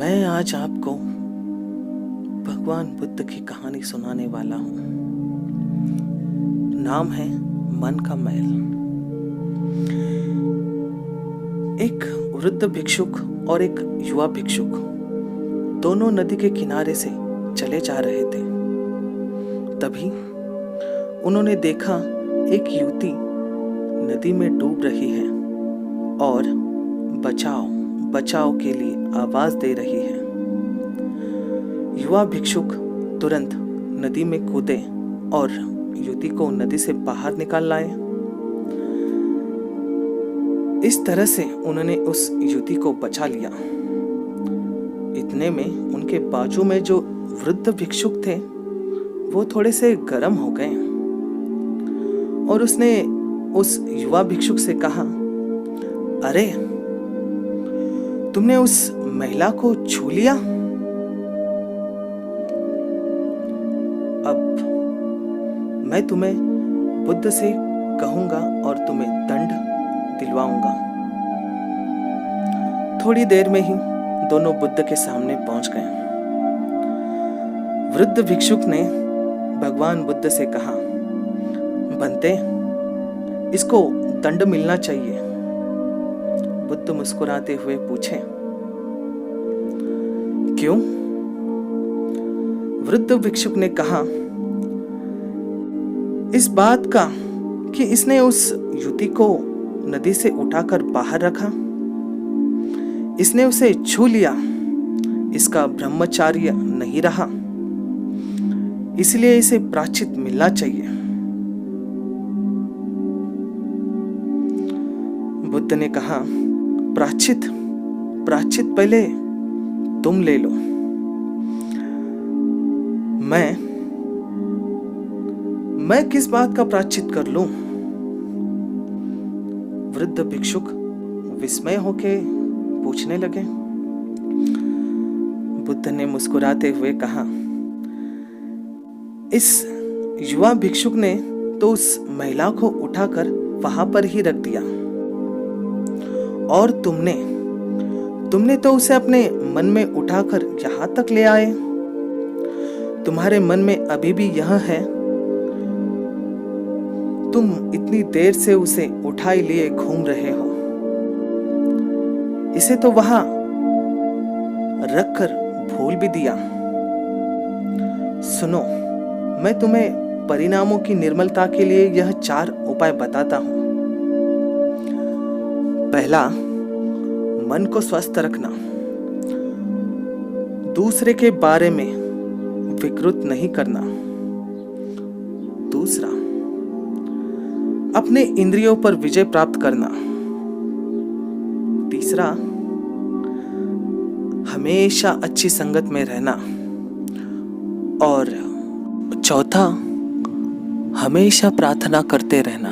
मैं आज आपको भगवान बुद्ध की कहानी सुनाने वाला हूँ। नाम है मन का मैल। एक वृद्ध भिक्षुक और एक युवा भिक्षुक दोनों नदी के किनारे से चले जा रहे थे। तभी उन्होंने देखा एक युवती नदी में डूब रही है और बचाओ बचाओ के लिए आवाज दे रही है। युवा भिक्षुक तुरंत नदी में कूदे और युवती को नदी से बाहर निकाल लाए। इस तरह से उन्होंने उस युवती को बचा लिया। इतने में उनके बाजू में जो वृद्ध भिक्षुक थे वो थोड़े से गर्म हो गए और उसने उस युवा भिक्षुक से कहा, अरे तुमने उस महिला को छू लिया? अब मैं तुम्हें बुद्ध से कहूंगा और तुम्हें दंड दिलवाऊंगा। थोड़ी देर में ही दोनों बुद्ध के सामने पहुंच गए। वृद्ध भिक्षुक ने भगवान बुद्ध से कहा, बनते इसको दंड मिलना चाहिए। बुद्ध मुस्कुराते हुए पूछे, क्यों? वृद्ध भिक्षुक ने कहा, इस बात का कि इसने उस युवती को नदी से उठाकर बाहर रखा, इसने उसे छू लिया, इसका ब्रह्मचार्य नहीं रहा, इसलिए इसे प्रायश्चित मिलना चाहिए। बुद्ध ने कहा, प्रायश्चित पहले तुम ले लो। मैं किस बात का प्रायश्चित कर लूं? वृद्ध भिक्षुक विस्मय होके पूछने लगे। बुद्ध ने मुस्कुराते हुए कहा, इस युवा भिक्षुक ने तो उस महिला को उठाकर वहां पर ही रख दिया और तुमने तो उसे अपने मन में उठाकर यहां तक ले आए। तुम्हारे मन में अभी भी यह है, तुम इतनी देर से उसे उठाए लिए घूम रहे हो। इसे तो वहां रखकर भूल भी दिया। सुनो, मैं तुम्हें परिणामों की निर्मलता के लिए यह 4 उपाय बताता हूं। पहला, मन को स्वस्थ रखना। दूसरे के बारे में विकृत नहीं करना। दूसरा, अपने इंद्रियों पर विजय प्राप्त करना। तीसरा, हमेशा अच्छी संगत में रहना। और चौथा, हमेशा प्रार्थना करते रहना।